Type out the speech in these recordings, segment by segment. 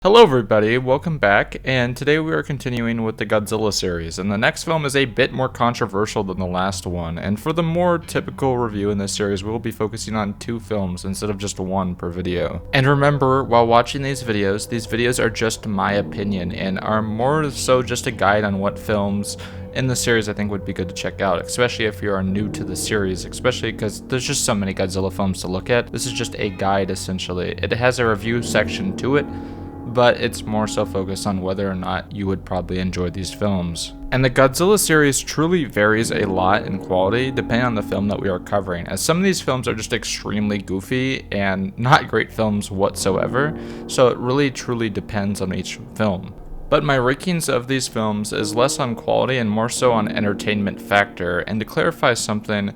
Hello everybody, welcome back, and today we are continuing with the Godzilla series, and the next film is a bit more controversial than the last one, and for the more typical review in this series, we will be focusing on 2 films instead of just 1 per video. And remember, while watching these videos are just my opinion, and are more so just a guide on what films in the series I think would be good to check out, especially if you are new to the series, especially because there's just so many Godzilla films to look at. This is just a guide essentially. It has a review section to it, but it's more so focused on whether or not you would probably enjoy these films. And the Godzilla series truly varies a lot in quality depending on the film that we are covering, as some of these films are just extremely goofy and not great films whatsoever, so it really truly depends on each film. But my rankings of these films is less on quality and more so on entertainment factor, and to clarify something,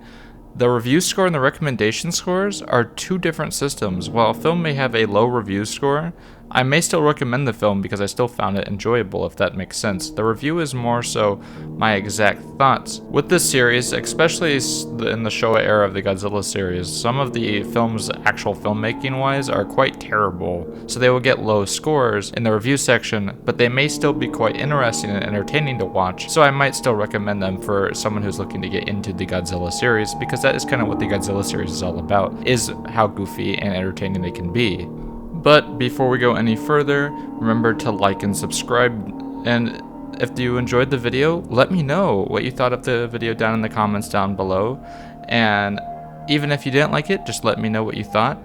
the review score and the recommendation scores are 2 different systems. While a film may have a low review score, I may still recommend the film because I still found it enjoyable, if that makes sense. The review is more so my exact thoughts. With this series, especially in the Showa era of the Godzilla series, some of the films actual filmmaking wise are quite terrible, so they will get low scores in the review section, but they may still be quite interesting and entertaining to watch, so I might still recommend them for someone who's looking to get into the Godzilla series, because that is kind of what the Godzilla series is all about, is how goofy and entertaining they can be. But before we go any further, remember to like and subscribe, and if you enjoyed the video, let me know what you thought of the video down in the comments down below, and even if you didn't like it, just let me know what you thought.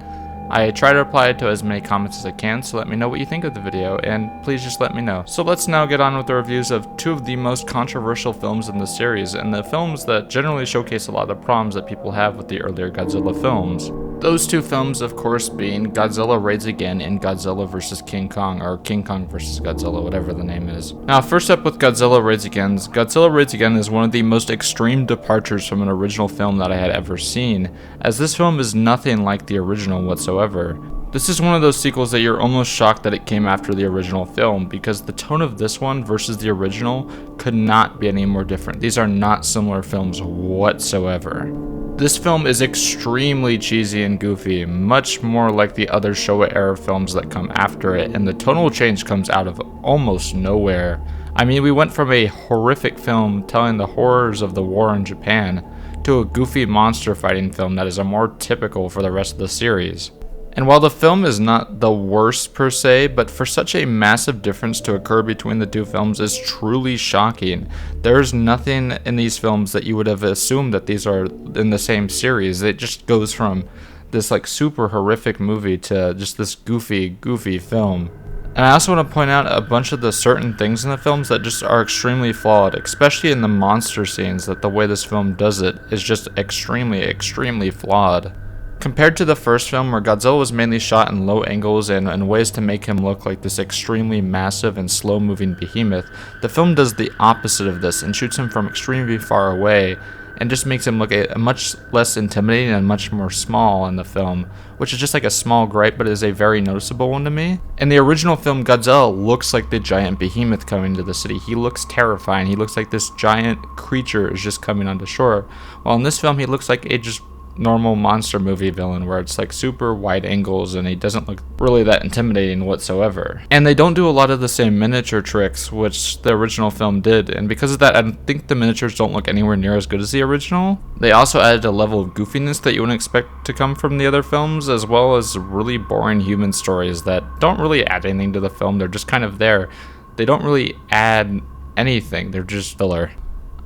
I try to reply to as many comments as I can, so let me know what you think of the video, and please just let me know. So let's now get on with the reviews of 2 of the most controversial films in the series, and the films that generally showcase a lot of the problems that people have with the earlier Godzilla films. Those 2 films, of course, being Godzilla Raids Again and Godzilla vs. King Kong, or King Kong vs. Godzilla, whatever the name is. Now, first up with Godzilla Raids Again. Godzilla Raids Again is one of the most extreme departures from an original film that I had ever seen, as this film is nothing like the original whatsoever. This is one of those sequels that you're almost shocked that it came after the original film, because the tone of this one versus the original could not be any more different. These are not similar films whatsoever. This film is extremely cheesy and goofy, much more like the other Showa era films that come after it, and the tonal change comes out of almost nowhere. I mean, we went from a horrific film telling the horrors of the war in Japan to a goofy monster fighting film that is more typical for the rest of the series. And while the film is not the worst per se, but for such a massive difference to occur between the 2 films is truly shocking. There's nothing in these films that you would have assumed that these are in the same series. It just goes from this like super horrific movie to just this goofy film. And I also want to point out a bunch of the certain things in the films that just are extremely flawed, especially in the monster scenes, that the way this film does it is just extremely flawed. Compared to the first film, where Godzilla was mainly shot in low angles and in ways to make him look like this extremely massive and slow-moving behemoth, the film does the opposite of this and shoots him from extremely far away and just makes him look a much less intimidating and much more small in the film, which is just like a small gripe, but is a very noticeable one to me. In the original film, Godzilla looks like the giant behemoth coming to the city. He looks terrifying. He looks like this giant creature is just coming onto shore, while in this film he looks like a just normal monster movie villain, where it's like super wide angles and he doesn't look really that intimidating whatsoever. And they don't do a lot of the same miniature tricks which the original film did, and because of that I think the miniatures don't look anywhere near as good as the original. They also added a level of goofiness that you wouldn't expect to come from the other films, as well as really boring human stories that don't really add anything to the film. They're just kind of there. They don't really add anything, they're just filler.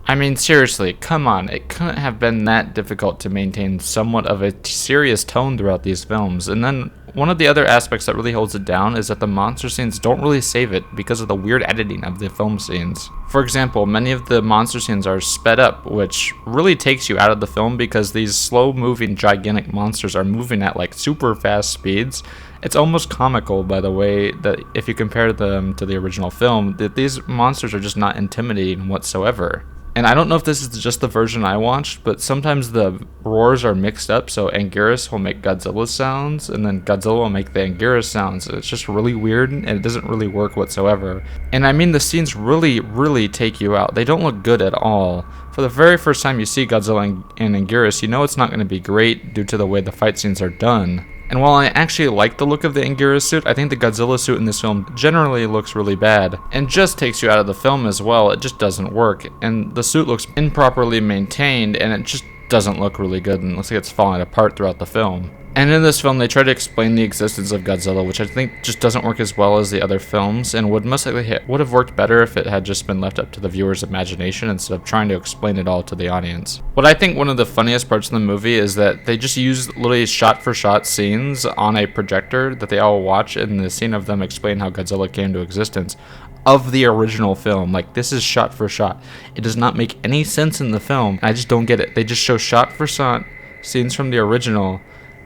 I mean, seriously, come on, it couldn't have been that difficult to maintain somewhat of a serious tone throughout these films. And then one of the other aspects that really holds it down is that the monster scenes don't really save it because of the weird editing of the film scenes. For example, many of the monster scenes are sped up, which really takes you out of the film because these slow-moving gigantic monsters are moving at like super fast speeds. It's almost comical by the way that if you compare them to the original film, that these monsters are just not intimidating whatsoever. And I don't know if this is just the version I watched, but sometimes the roars are mixed up, so Anguirus will make Godzilla sounds, and then Godzilla will make the Anguirus sounds. It's just really weird, and it doesn't really work whatsoever. And I mean, the scenes really take you out. They don't look good at all. For the very first time you see Godzilla and Anguirus, you know it's not going to be great due to the way the fight scenes are done. And while I actually like the look of the Anguirus suit, I think the Godzilla suit in this film generally looks really bad, and just takes you out of the film as well. It just doesn't work, and the suit looks improperly maintained, and it just doesn't look really good, and looks like it's falling apart throughout the film. And in this film, they try to explain the existence of Godzilla, which I think just doesn't work as well as the other films, and would most likely would have worked better if it had just been left up to the viewer's imagination instead of trying to explain it all to the audience. What I think one of the funniest parts of the movie is that they just use literally shot-for-shot scenes on a projector that they all watch, and the scene of them explain how Godzilla came to existence of the original film. Like, this is shot for shot. It does not make any sense in the film. I just don't get it. They just show shot for shot scenes from the original,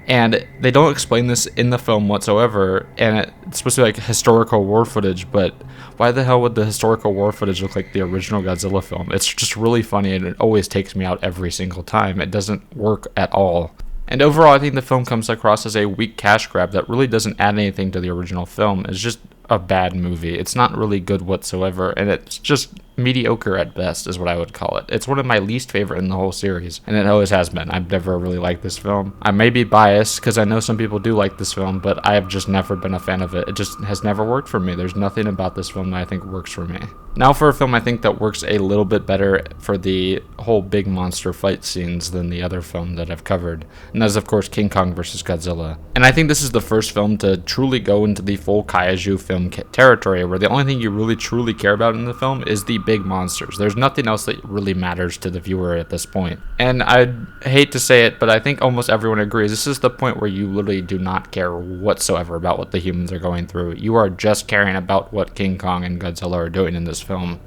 and they don't explain this in the film whatsoever, and it's supposed to be like historical war footage, but why the hell would the historical war footage look like the original Godzilla film? It's just really funny, and it always takes me out every single time. It doesn't work at all. And overall, I think the film comes across as a weak cash grab that really doesn't add anything to the original film. It's just a bad movie. It's not really good whatsoever, and it's just mediocre at best is what I would call it. It's one of my least favorite in the whole series, and it always has been. I've never really liked this film. I may be biased because I know some people do like this film, but I have just never been a fan of it. It just has never worked for me. There's nothing about this film that I think works for me. Now for a film I think that works a little bit better for the whole big monster fight scenes than the other film that I've covered, and that is of course King Kong vs. Godzilla. And I think this is the first film to truly go into the full kaiju film territory, where the only thing you really truly care about in the film is the big monsters. There's nothing else that really matters to the viewer at this point. And I hate to say it, but I think almost everyone agrees this is the point where you literally do not care whatsoever about what the humans are going through. You are just caring about what King Kong and Godzilla are doing in this film.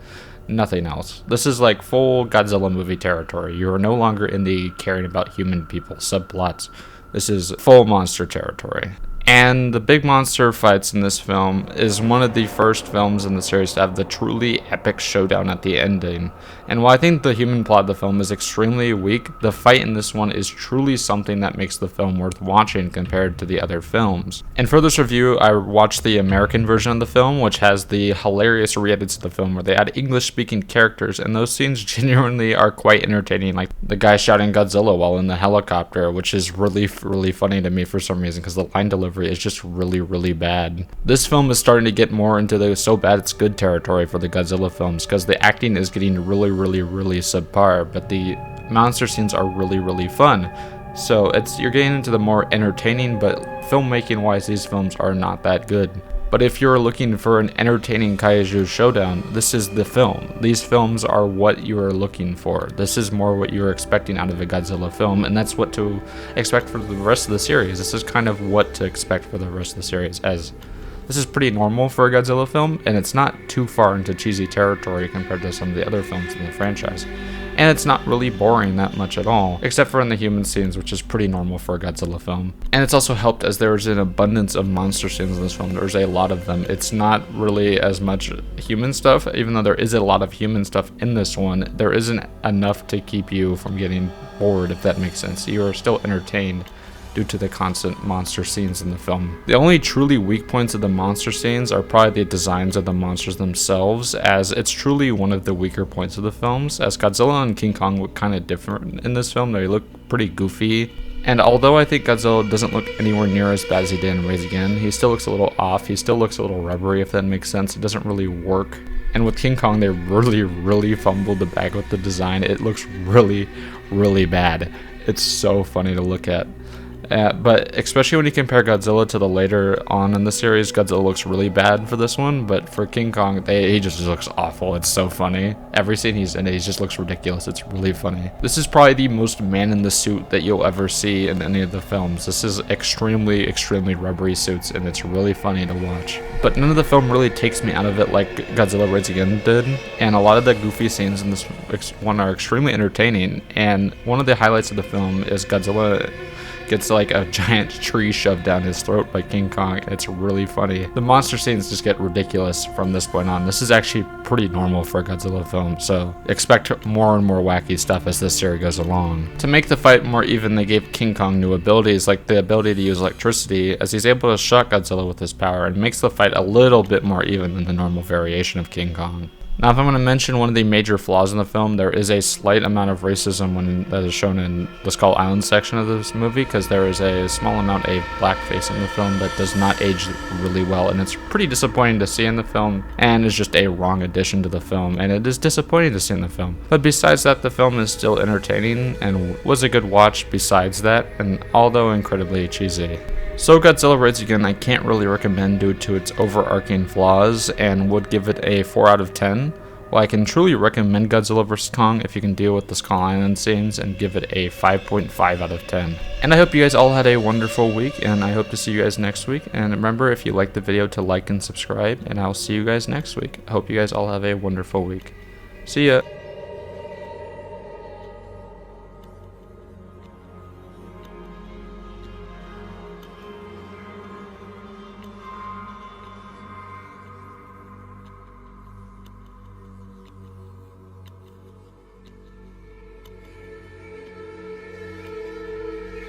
Nothing else. This is like full Godzilla movie territory. You are no longer in the caring about human people subplots. This is full monster territory. And the big monster fights in this film is one of the first films in the series to have the truly epic showdown at the ending. And while I think the human plot of the film is extremely weak, the fight in this one is truly something that makes the film worth watching compared to the other films. And for this review, I watched the American version of the film, which has the hilarious re-edits of the film where they add English-speaking characters, and those scenes genuinely are quite entertaining, like the guy shouting Godzilla while in the helicopter, which is really funny to me for some reason because the line delivery is just really bad. This film is starting to get more into the so bad it's good territory for the Godzilla films because the acting is getting really subpar, but the monster scenes are really fun. So you're getting into the more entertaining, but filmmaking wise these films are not that good. But if you're looking for an entertaining kaiju showdown, this is the film. These films are what you are looking for. This is more what you're expecting out of a Godzilla film, and that's what to expect for the rest of the series. This is kind of what to expect for the rest of the series, as this is pretty normal for a Godzilla film, and it's not too far into cheesy territory compared to some of the other films in the franchise. And it's not really boring that much at all, except for in the human scenes, which is pretty normal for a Godzilla film. And it's also helped as there's an abundance of monster scenes in this film. There's a lot of them. It's not really as much human stuff, even though there is a lot of human stuff in this one. There isn't enough to keep you from getting bored, if that makes sense. You are still entertained due to the constant monster scenes in the film. The only truly weak points of the monster scenes are probably the designs of the monsters themselves, as it's truly one of the weaker points of the films, as Godzilla and King Kong look kind of different in this film. They look pretty goofy, and although I think Godzilla doesn't look anywhere near as bad as he did in Rise Again, he still looks a little off. He still looks a little rubbery, if that makes sense. It doesn't really work. And with King Kong, they really fumbled the bag with the design. It looks really bad. It's so funny to look at. But especially when you compare Godzilla to the later on in the series, Godzilla looks really bad for this one, but for King Kong, he just looks awful. It's so funny. Every scene he's in, he just looks ridiculous. It's really funny. This is probably the most man in the suit that you'll ever see in any of the films. This is extremely rubbery suits, and it's really funny to watch. But none of the film really takes me out of it like Godzilla Rise Again did, and a lot of the goofy scenes in this one are extremely entertaining, and one of the highlights of the film is Godzilla gets like a giant tree shoved down his throat by King Kong. It's really funny. The monster scenes just get ridiculous from this point on. This is actually pretty normal for a Godzilla film, so expect more and more wacky stuff as this series goes along. To make the fight more even, they gave King Kong new abilities, like the ability to use electricity, as he's able to shock Godzilla with his power, and makes the fight a little bit more even than the normal variation of King Kong. Now, if I'm going to mention one of the major flaws in the film, there is a slight amount of racism that is shown in the Skull Island section of this movie, because there is a small amount of blackface in the film that does not age really well, and it's pretty disappointing to see in the film, and is just a wrong addition to the film, and it is disappointing to see in the film. But besides that, the film is still entertaining, and was a good watch besides that, and although incredibly cheesy. So Godzilla Rides Again I can't really recommend due to its overarching flaws, and would give it a 4 out of 10. While I can truly recommend Godzilla vs. Kong if you can deal with the Skull Island scenes, and give it a 5.5 out of 10. And I hope you guys all had a wonderful week, and I hope to see you guys next week. And remember, if you liked the video, to like and subscribe, and I'll see you guys next week. I hope you guys all have a wonderful week. See ya!